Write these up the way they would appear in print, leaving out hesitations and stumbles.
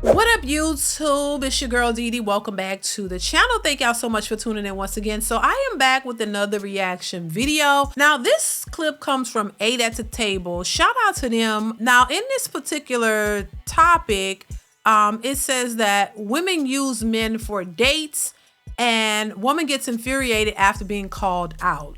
What up, YouTube? It's your girl DeeDee. Welcome back to the channel. Thank y'all so much for tuning in once again. So I am back with another reaction video. Now this clip comes from 8 at the Table. Shout out to them. Now in this particular topic, it says that women use men for dates and woman gets infuriated after being called out.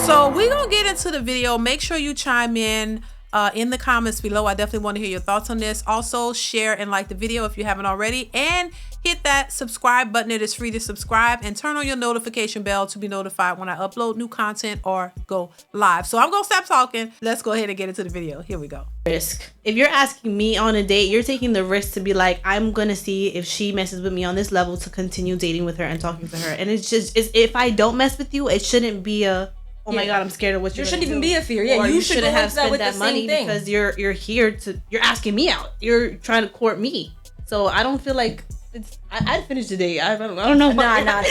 So we're gonna get into the video. Make sure you chime in the comments below. I definitely want to hear your thoughts on this. Also share and like the video if you haven't already, and hit that subscribe button. It is free to subscribe, and turn on your notification bell to be notified when I upload new content or go live. So I'm gonna stop talking. Let's go ahead and get into the video. Here we go. Risk. If you're asking me on a date, you're taking the risk to be like, I'm gonna see if she messes with me on this level to continue dating with her and talking to her. And it's if I don't mess with you, it shouldn't be a oh my god, I'm scared of what you're There shouldn't even do. be a fear. Yeah, or you should have spent with that the money same thing. because you're here to you're asking me out. You're trying to court me. So I don't feel like it's. I'd finish the date. I don't know. Nah.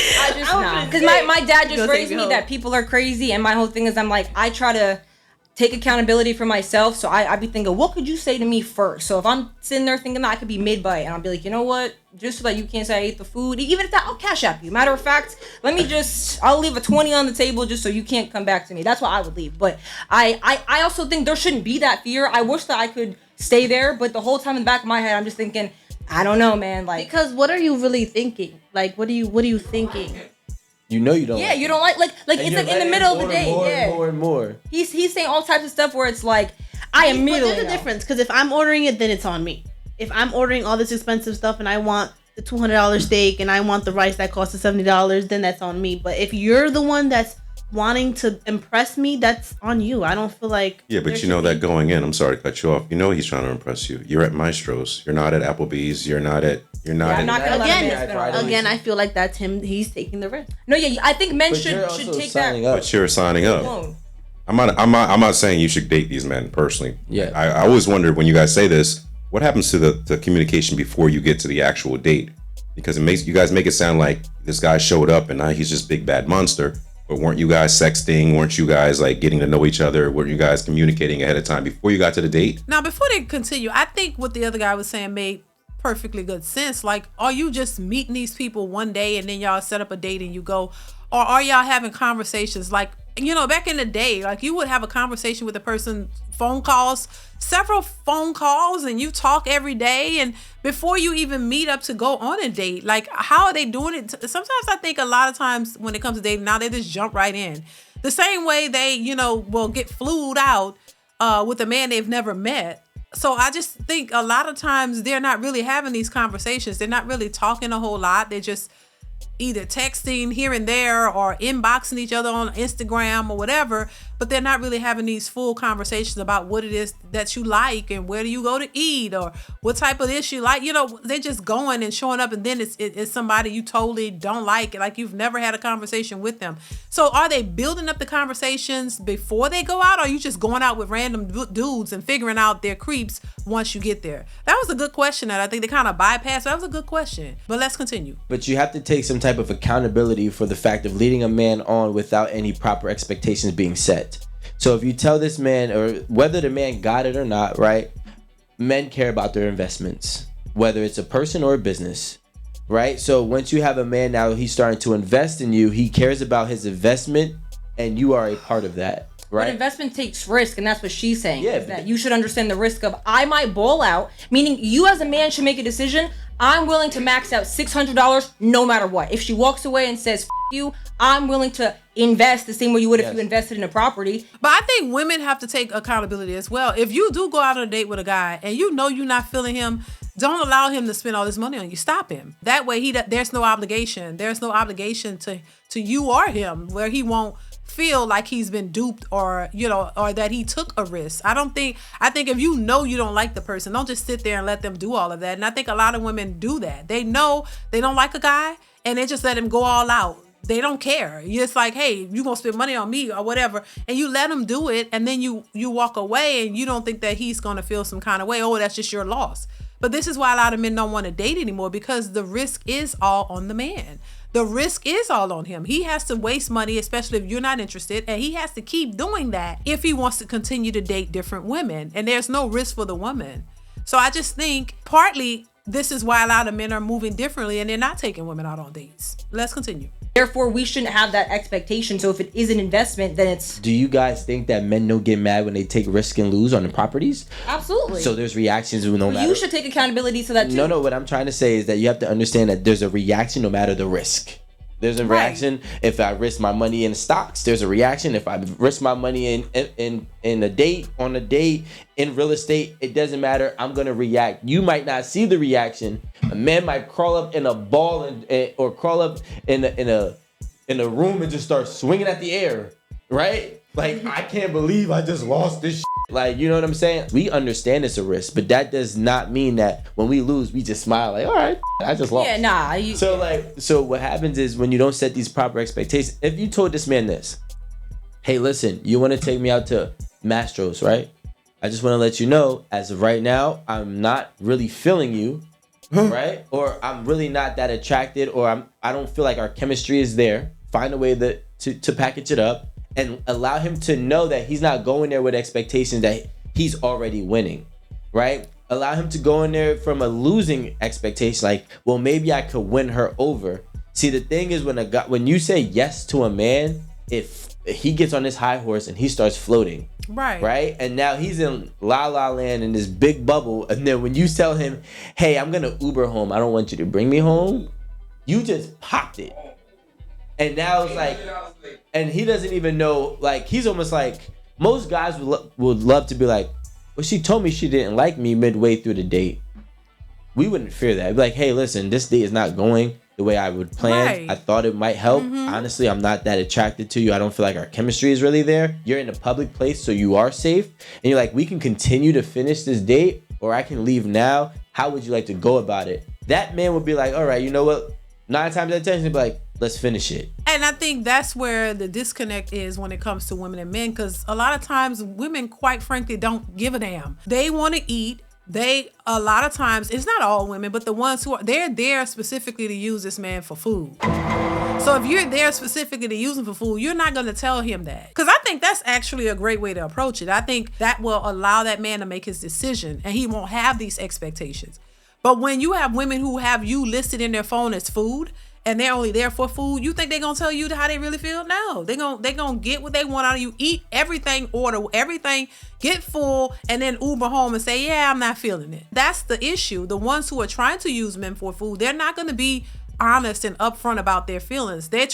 Because my dad just raised me that people are crazy, and my whole thing is I try to take accountability for myself. So I be thinking, what could you say to me first? So if I'm sitting there thinking that I could be mid-bite, and I'll be like, you know what? Just so that you can't say I ate the food, even if that, I'll cash app you. Matter of fact, I'll leave a 20 on the table just so you can't come back to me. That's why I would leave. But I also think there shouldn't be that fear. I wish that I could stay there, but the whole time in the back of my head, I'm just thinking, I don't know, man. Like, because what are you really thinking? Like, what are you thinking? You know you don't. Yeah, you don't like it's like in the middle of the day. More and more. He's saying all types of stuff where it's like, I immediately But there's a difference, because if I'm ordering it, then it's on me. If I'm ordering all this expensive stuff and I want the $200 steak and I want the rice that costs $70, then that's on me. But if you're the one that's wanting to impress me, that's on you. I don't feel like. Yeah, but you know that going in, I'm sorry to cut you off. You know he's trying to impress you. You're at Maestro's. You're not at Applebee's. You're not at. I'm not gonna again, I feel like that's him. He's taking the risk. No, yeah, I think men should take that. But you're signing up. I'm not saying you should date these men personally. Yeah. I always wondered when you guys say this, what happens to the communication before you get to the actual date? Because you guys make it sound like this guy showed up and now he's just big bad monster. But weren't you guys sexting? Weren't you guys like getting to know each other? Weren't you guys communicating ahead of time before you got to the date? Now, before they continue, I think what the other guy was saying made perfectly good sense. Like, are you just meeting these people one day and then y'all set up a date and you go? Or are y'all having conversations? Like, you know, back in the day, like you would have a conversation with a person, phone calls, several phone calls, and you talk every day. And before you even meet up to go on a date, like how are they doing it? Sometimes I think a lot of times when it comes to dating, now they just jump right in. The same way they, you know, will get flued out with a man they've never met. So I just think a lot of times they're not really having these conversations. They're not really talking a whole lot. They're just either texting here and there or inboxing each other on Instagram or whatever, but they're not really having these full conversations about what it is that you like and where do you go to eat or what type of dish you like. You know, they're just going and showing up, and then it's somebody you totally don't like you've never had a conversation with them. So are they building up the conversations before they go out, or are you just going out with random dudes and figuring out their creeps once you get there? That was a good question that I think they kind of bypassed. That was a good question, but let's continue. But you have to take some type of accountability for the fact of leading a man on without any proper expectations being set. So if you tell this man, or whether the man got it or not, right? Men care about their investments, whether it's a person or a business, right? So once you have a man now, he's starting to invest in you. He cares about his investment, and you are a part of that, right? But investment takes risk, and that's what she's saying. Yeah, is that you should understand the risk of I might ball out, meaning you as a man should make a decision. I'm willing to max out $600 no matter what. If she walks away and says, F you, I'm willing to invest the same way you would if you invested in a property. But I think women have to take accountability as well. If you do go out on a date with a guy and you know you're not feeling him, don't allow him to spend all this money on you. Stop him. That way there's no obligation. There's no obligation to you or him where he won't feel like he's been duped or, you know, or that he took a risk. I think if you know you don't like the person, don't just sit there and let them do all of that. And I think a lot of women do that. They know they don't like a guy and they just let him go all out. They don't care. It's like, hey, you gonna spend money on me or whatever, and you let him do it, and then you walk away and you don't think that he's gonna feel some kind of way. Oh, that's just your loss. But this is why a lot of men don't want to date anymore, because the risk is all on the man. The risk is all on him. He has to waste money, especially if you're not interested, and he has to keep doing that if he wants to continue to date different women, and there's no risk for the woman. So I just think partly this is why a lot of men are moving differently and they're not taking women out on dates. Let's continue. Therefore, we shouldn't have that expectation. So if it is an investment, then it's... Do you guys think that men don't get mad when they take risk and lose on the properties? Absolutely. So there's reactions no matter... You should take accountability to that too. No, what I'm trying to say is that you have to understand that there's a reaction no matter the risk. There's a reaction if I risk my money in stocks. There's a reaction if I risk my money in a date, on a date, in real estate. It doesn't matter. I'm gonna react. You might not see the reaction. A man might crawl up in a ball or crawl up in a room and just start swinging at the air, right? Like, I can't believe I just lost this shit. Like, you know what I'm saying? We understand it's a risk, but that does not mean that when we lose, we just smile like, all right, I just lost. Yeah, nah. So what happens is when you don't set these proper expectations, if you told this man this, hey, listen, you want to take me out to Mastro's, right? I just want to let you know, as of right now, I'm not really feeling you, right? Or I'm really not that attracted, or I don't feel like our chemistry is there. Find a way to package it up. And allow him to know that he's not going there with expectations that he's already winning, right? Allow him to go in there from a losing expectation, like, well, maybe I could win her over. See, the thing is, when you say yes to a man, if he gets on this high horse and he starts floating, right? And now he's in la la land in this big bubble, and then when you tell him, hey, I'm gonna Uber home, I don't want you to bring me home, you just popped it. And now it's like, and he doesn't even know, like, he's almost like, most guys would love to be like, well, she told me she didn't like me midway through the date. We wouldn't fear that. It'd be like, hey, listen, this date is not going the way I would plan. Right. I thought it might help. Honestly, I'm not that attracted to you. I don't feel like our chemistry is really there. You're in a public place, so you are safe. And you're like, we can continue to finish this date, or I can leave now. How would you like to go about it? That man would be like, all right, you know what? 9 times out of 10, he'd be like, let's finish it. And I think that's where the disconnect is when it comes to women and men, because a lot of times women, quite frankly, don't give a damn. They want to eat. A lot of times, it's not all women, but the ones who they're there specifically to use this man for food. So if you're there specifically to use him for food, you're not going to tell him that. Because I think that's actually a great way to approach it. I think that will allow that man to make his decision, and he won't have these expectations. But when you have women who have you listed in their phone as food, and they're only there for food, you think they're gonna tell you how they really feel? No, they're gonna get what they want out of you. Eat everything, order everything, get full, and then Uber home and say, yeah, I'm not feeling it. That's the issue. The ones who are trying to use men for food, they're not gonna be honest and upfront about their feelings. They're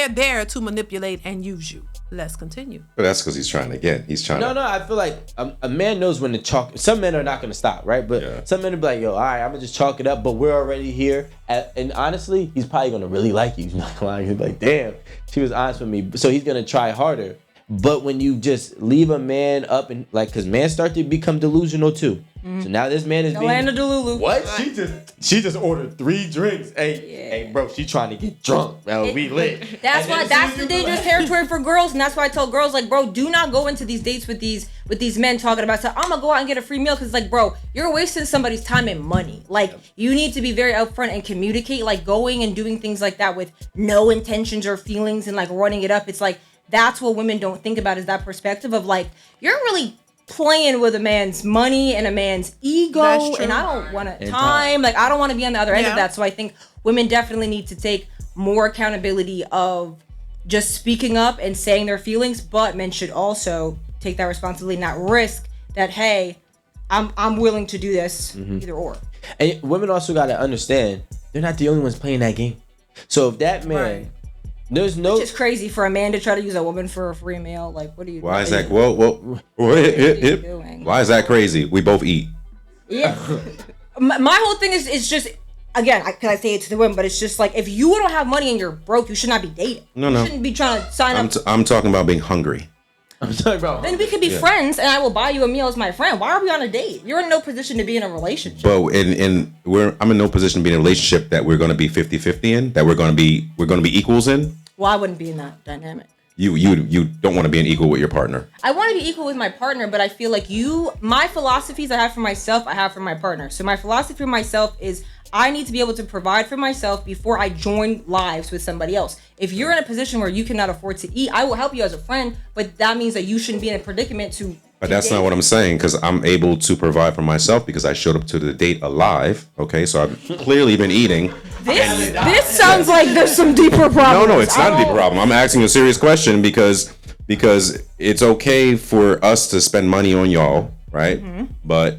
there to manipulate and use you. Let's continue. But that's because he's trying to. No, I feel like a man knows when to chalk. Some men are not going to stop, right? But some men will be like, yo, all right, I'm going to just chalk it up, but we're already here. And honestly, he's probably going to really like you. He's not going to lie. He'll be like, damn, she was honest with me. So he's going to try harder. But when you just leave a man up and like, because men start to become delusional too. So now this man is being Land of Delulu. What? She just ordered 3 drinks. Hey, bro, she trying to get drunk. Bro, we lit. That's why that's the dangerous territory for girls, and that's why I tell girls, like, bro, do not go into these dates with these men talking about, so I'm gonna go out and get a free meal, because like, bro, you're wasting somebody's time and money. Like, you need to be very upfront and communicate. Like, going and doing things like that with no intentions or feelings and like running it up. It's like, that's what women don't think about, is that perspective of like, you're really playing with a man's money and a man's ego, and I don't want to time. Like, I don't want to be on the other end of that. So I think women definitely need to take more accountability of just speaking up and saying their feelings, but men should also take that responsibility, not risk that, hey, I'm willing to do this, either or. And women also got to understand, they're not the only ones playing that game. So if that man, there's no... It's just crazy for a man to try to use a woman for a free meal. Like, what are you doing? Why is that? Why is that crazy? We both eat. Yeah. My whole thing is just, again, can I say it to the women, but it's just like, if you don't have money and you're broke, you should not be dating. No. You shouldn't be trying to sign up. I'm talking about being hungry. I'm talking about... Then we could be friends, and I will buy you a meal as my friend. Why are we on a date? You're in no position to be in a relationship. But I'm in no position to be in a relationship that we're going to be 50-50 in, that we're going to be equals in. Well, I wouldn't be in that dynamic. You don't want to be an equal with your partner. I want to be equal with my partner, but I feel like my philosophies I have for myself, I have for my partner. So my philosophy for myself is, I need to be able to provide for myself before I join lives with somebody else. If you're in a position where you cannot afford to eat, I will help you as a friend, but that means that you shouldn't be in a predicament to But that's not what I'm saying, because I'm able to provide for myself because I showed up to the date alive. Okay, so I've clearly been eating. This sounds like there's some deeper problem. No, it's not a deeper problem. I'm asking a serious question because it's okay for us to spend money on y'all, right? Mm-hmm. But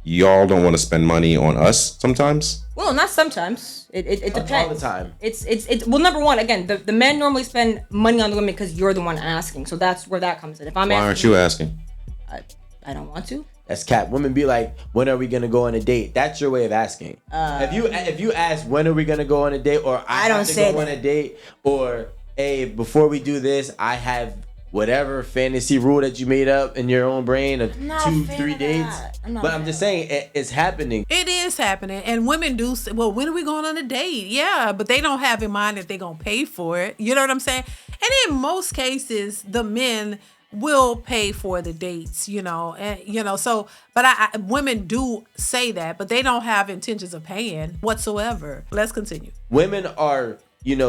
y'all don't want to spend money on us sometimes. Well, not sometimes. It depends. All the time. It's well, number one, again, the men normally spend money on the women because you're the one asking. So that's where that comes in. If I'm Why aren't you asking? I don't want to. That's cap. Women be like, when are we gonna go on a date? That's your way of asking. If you ask when are we gonna go on a date, or I don't have to go on a date, or hey, before we do this, I have whatever fantasy rule that you made up in your own brain of 2-3 dates. But I'm just saying it's happening. It is happening, and women do say, well, when are we going on a date? Yeah, but they don't have in mind that they're gonna pay for it. You know what I'm saying? And in most cases, the men will pay for the dates, so, but women do say that, but they don't have intentions of paying whatsoever. Let's continue. Women are,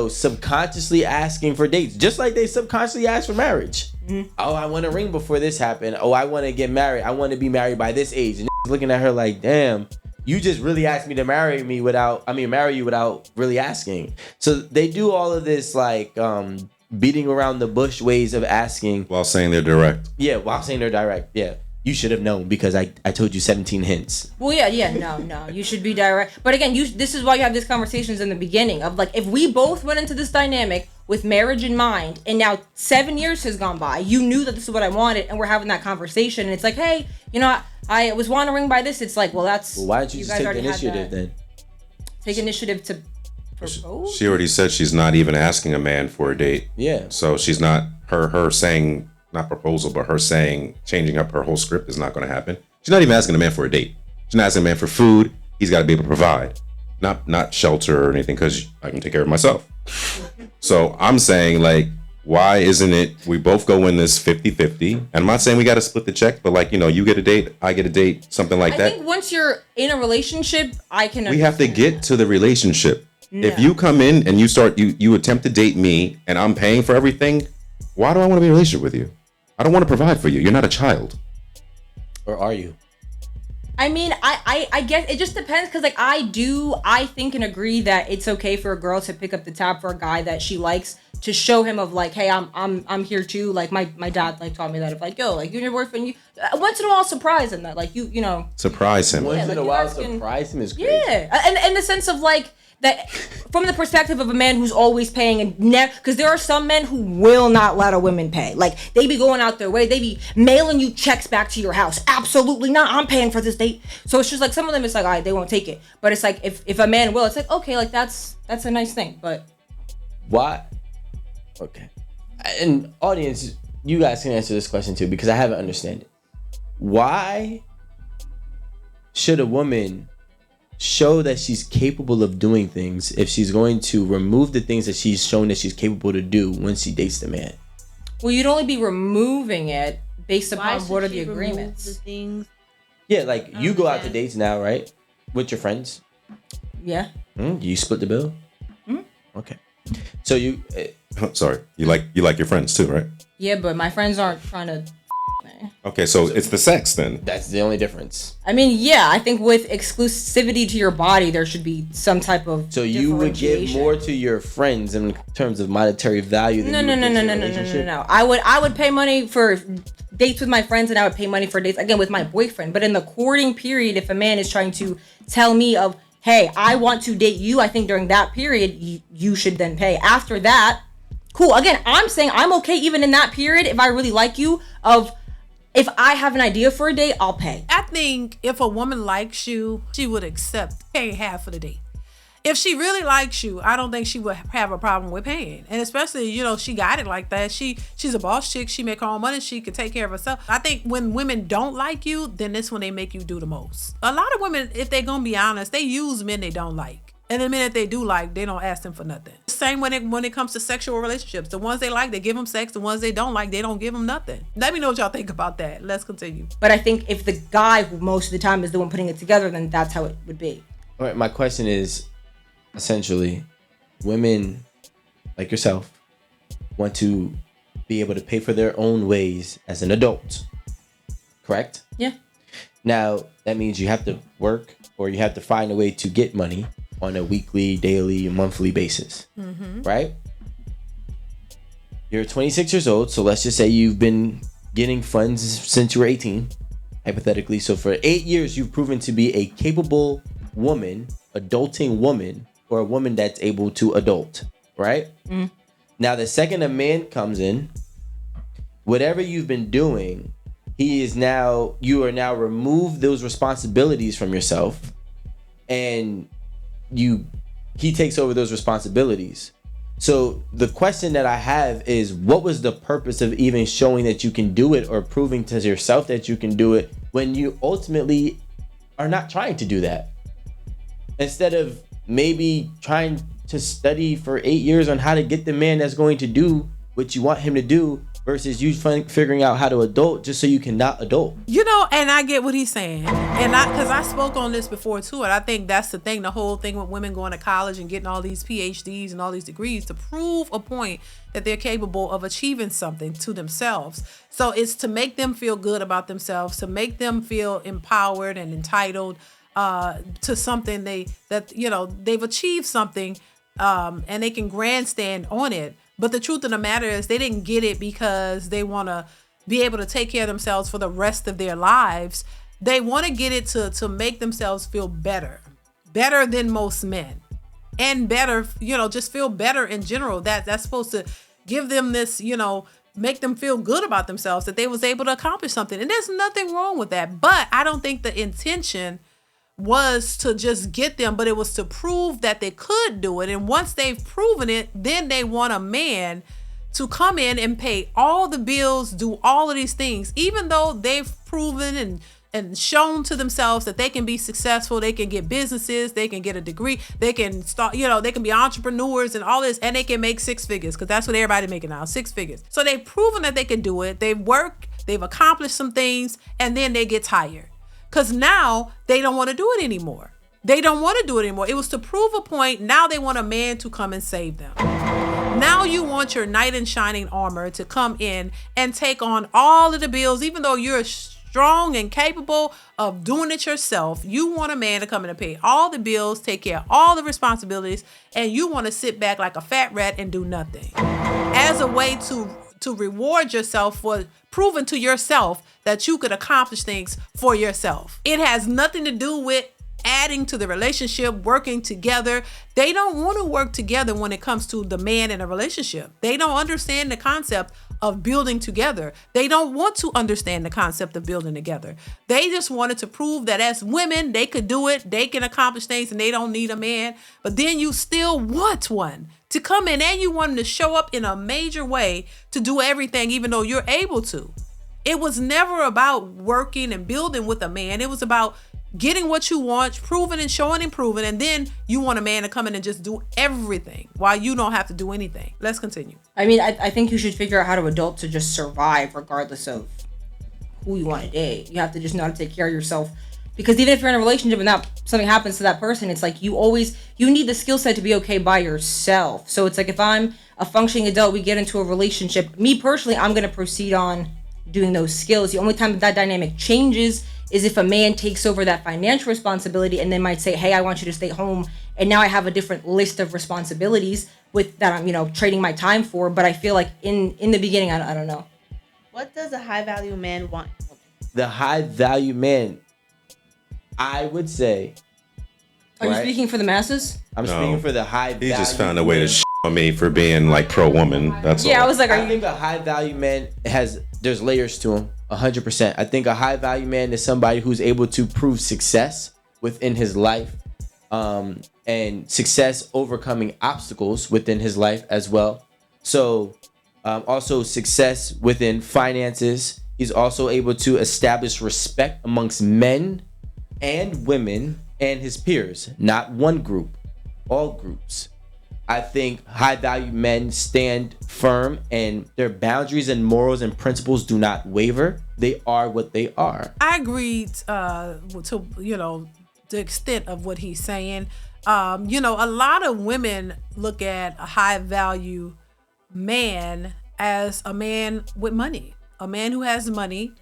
subconsciously asking for dates, just like they subconsciously ask for marriage. Mm-hmm. Oh, I want a ring before this happened. Oh, I want to get married. I want to be married by this age. And looking at her like, damn, you just really asked me to marry you without really asking. So they do all of this like, beating around the bush ways of asking while saying they're direct. Yeah, while saying they're direct. Yeah. You should have known because I told you 17 hints. Well, no. You should be direct. But again, this is why you have these conversations in the beginning of like, if we both went into this dynamic with marriage in mind, and now 7 years has gone by, you knew that this is what I wanted, and we're having that conversation, and it's like, hey, I was wanting a ring by this. It's like, well, that's. Well, why don't you just take the initiative then? Take initiative to. She already said she's not even asking a man for a date. Yeah. So she's not her saying, not proposal, but her saying changing up her whole script is not going to happen. She's not even asking a man for a date. She's not asking a man for food. He's got to be able to provide, not shelter or anything, because I can take care of myself. So I'm saying, like, why isn't it we both go in this 50-50? And I'm not saying we got to split the check, but like, you get a date, I get a date, something like that. I think once you're in a relationship, I can. We have to get to the relationship. No. If you come in and you attempt to date me and I'm paying for everything, why do I want to be in a relationship with you? I don't want to provide for you. You're not a child. Or are you? I mean, I guess it just depends, because like I think and agree that it's okay for a girl to pick up the tab for a guy that she likes, to show him of like, hey, I'm here too. Like my dad like taught me that, of like, yo, like you and your boyfriend, you once in a while surprise him that, like you know surprise him. Once in a while surprise him is crazy. Yeah, and in the sense of like. That from the perspective of a man who's always paying, and because there are some men who will not let a woman pay. Like they be going out their way, they be mailing you checks back to your house. Absolutely not. I'm paying for this date. So it's just like some of them, it's like, all right, they won't take it. But it's like if a man will, it's like, okay, like that's a nice thing. But why? Okay, and audience, you guys can answer this question too, because I haven't understand it. Why should a woman show that she's capable of doing things if she's going to remove the things that she's shown that she's capable to do when she dates the man? Well, you'd only be removing it based upon what are the agreements. The things? Yeah, like you go out to dates now, right? With your friends. Yeah. You split the bill? Okay. So you sorry. You like your friends too, right? Yeah, but my friends aren't trying to. Okay, so it's the sex then. That's the only difference. I mean, yeah, I think with exclusivity to your body, there should be some type of. So you would give more to your friends in terms of monetary value than No. I would pay money for dates with my friends, and I would pay money for dates again with my boyfriend. But in the courting period, if a man is trying to tell me of, hey, I want to date you, I think during that period you should then pay. After that, cool. Again, I'm saying I'm okay even in that period if I really like you. If I have an idea for a date, I'll pay. I think if a woman likes you, she would accept paying half for the date. If she really likes you, I don't think she would have a problem with paying. And especially, she got it like that. She's a boss chick. She make her own money. She can take care of herself. I think when women don't like you, then that's when they make you do the most. A lot of women, if they're going to be honest, they use men they don't like. And the minute they do like, they don't ask them for nothing. Same when it comes to sexual relationships. The ones they like, they give them sex. The ones they don't like, they don't give them nothing. Let me know what y'all think about that. Let's continue. But I think if the guy who most of the time is the one putting it together, then that's how it would be. All right, my question is, essentially, women like yourself want to be able to pay for their own ways as an adult. correct? Yeah. Now, that means you have to work or you have to find a way to get money on a weekly, daily, monthly basis, right? You're 26 years old, so let's just say you've been getting funds since you were 18, hypothetically. So for 8 years, you've proven to be a capable woman, adulting woman, or a woman that's able to adult, right? Now, the second a man comes in, whatever you've been doing, you are now removed those responsibilities from yourself, and he takes over those responsibilities. So the question that I have is, what was the purpose of even showing that you can do it or proving to yourself that you can do it when you ultimately are not trying to do that? Instead of maybe trying to study for 8 years on how to get the man that's going to do what you want him to do, versus you figuring out how to adult just so you can not adult. You know, and I get what he's saying. And because I spoke on this before too, and I think that's the thing, the whole thing with women going to college and getting all these PhDs and all these degrees to prove a point that they're capable of achieving something to themselves. So it's to make them feel good about themselves, to make them feel empowered and entitled to something they've achieved something, and they can grandstand on it. But the truth of the matter is they didn't get it because they want to be able to take care of themselves for the rest of their lives. They want to get it to make themselves feel better than most men, and better, just feel better in general. That's supposed to give them this, make them feel good about themselves, that they was able to accomplish something. And there's nothing wrong with that. But I don't think the intention was to just get them, but it was to prove that they could do it. And once they've proven it, then they want a man to come in and pay all the bills, do all of these things, even though they've proven and shown to themselves that they can be successful, they can get businesses, they can get a degree, they can start, they can be entrepreneurs and all this, and they can make 6 figures, because that's what everybody's making now, 6 figures. So they've proven that they can do it, they've worked, they've accomplished some things, and then they get tired. Because now they don't want to do it anymore. They don't want to do it anymore. It was to prove a point. Now they want a man to come and save them. Now you want your knight in shining armor to come in and take on all of the bills, even though you're strong and capable of doing it yourself. You want a man to come in and pay all the bills, take care of all the responsibilities, and you want to sit back like a fat rat and do nothing as a way to reward yourself for proving to yourself that you could accomplish things for yourself. It has nothing to do with adding to the relationship, working together. They don't want to work together when it comes to the man in a relationship. They don't understand the concept of building together. They don't want to understand the concept of building together. They just wanted to prove that as women, they could do it, they can accomplish things, and they don't need a man. But then you still want one to come in, and you want him to show up in a major way to do everything, even though you're able to. It was never about working and building with a man. It was about getting what you want, proving and showing and proving, and then you want a man to come in and just do everything while you don't have to do anything. Let's continue. I mean, I think you should figure out how to adult to just survive regardless of who you want to date. You have to just know how to take care of yourself. Because even if you're in a relationship and something happens to that person, it's like you need the skill set to be okay by yourself. So it's like if I'm a functioning adult, we get into a relationship. Me personally, I'm going to proceed on doing those skills. The only time that dynamic changes is if a man takes over that financial responsibility and then might say, hey, I want you to stay home. And now I have a different list of responsibilities with that I'm, trading my time for. But I feel like in the beginning, I don't know. What does a high value man want? The high value man, I would say. Are you speaking for the masses? I'm speaking for the high value. He just found a way to on me for being like pro woman. That's all. I was like, I think a high value man there's layers to him. 100%. I think a high value man is somebody who's able to prove success within his life, and success overcoming obstacles within his life as well. So also success within finances. He's also able to establish respect amongst men and women and his peers, not one group, all groups. I think high value men stand firm and their boundaries and morals and principles do not waver. They are what they are. I agree to the extent of what he's saying. A lot of women look at a high value man as a man with money, a man who has money,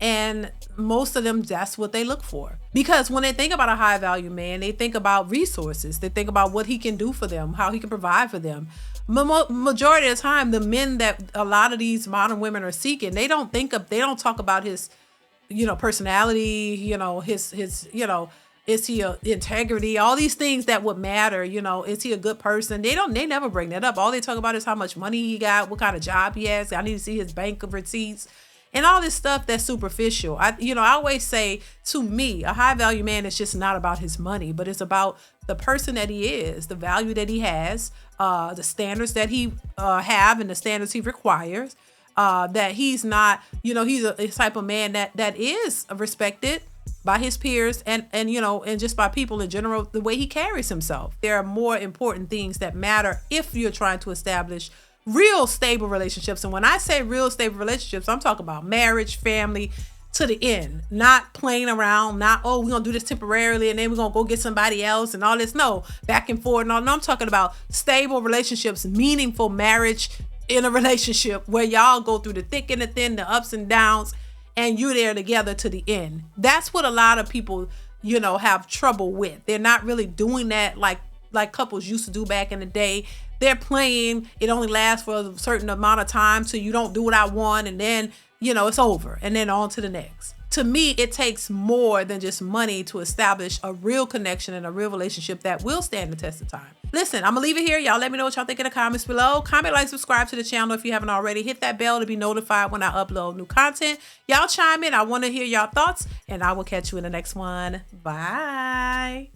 And most of them, that's what they look for. Because when they think about a high value man, they think about resources. They think about what he can do for them, how he can provide for them. Majority of the time, the men that a lot of these modern women are seeking, they don't talk about his, personality, his, is he a integrity, all these things that would matter, is he a good person? They never bring that up. All they talk about is how much money he got, what kind of job he has. I need to see his bank of receipts. And all this stuff that's superficial. I always say, to me, a high value man is just not about his money, but it's about the person that he is, the value that he has, the standards that he have and the standards he requires. That he's not, he's a type of man that is respected by his peers and just by people in general, the way he carries himself. There are more important things that matter if you're trying to establish real stable relationships. And when I say real stable relationships, I'm talking about marriage, family, to the end, not playing around, not, we're going to do this temporarily and then we're going to go get somebody else and all this. No, back and forth. No, I'm talking about stable relationships, meaningful marriage in a relationship where y'all go through the thick and the thin, the ups and downs, and you're there together to the end. That's what a lot of people, have trouble with. They're not really doing that like couples used to do back in the day. They're playing, it only lasts for a certain amount of time, so you don't do what I want, and then, it's over, and then on to the next. To me, it takes more than just money to establish a real connection and a real relationship that will stand the test of time. Listen, I'm gonna leave it here. Y'all let me know what y'all think in the comments below. Comment, like, subscribe to the channel if you haven't already. Hit that bell to be notified when I upload new content. Y'all chime in. I want to hear y'all thoughts, and I will catch you in the next one. Bye.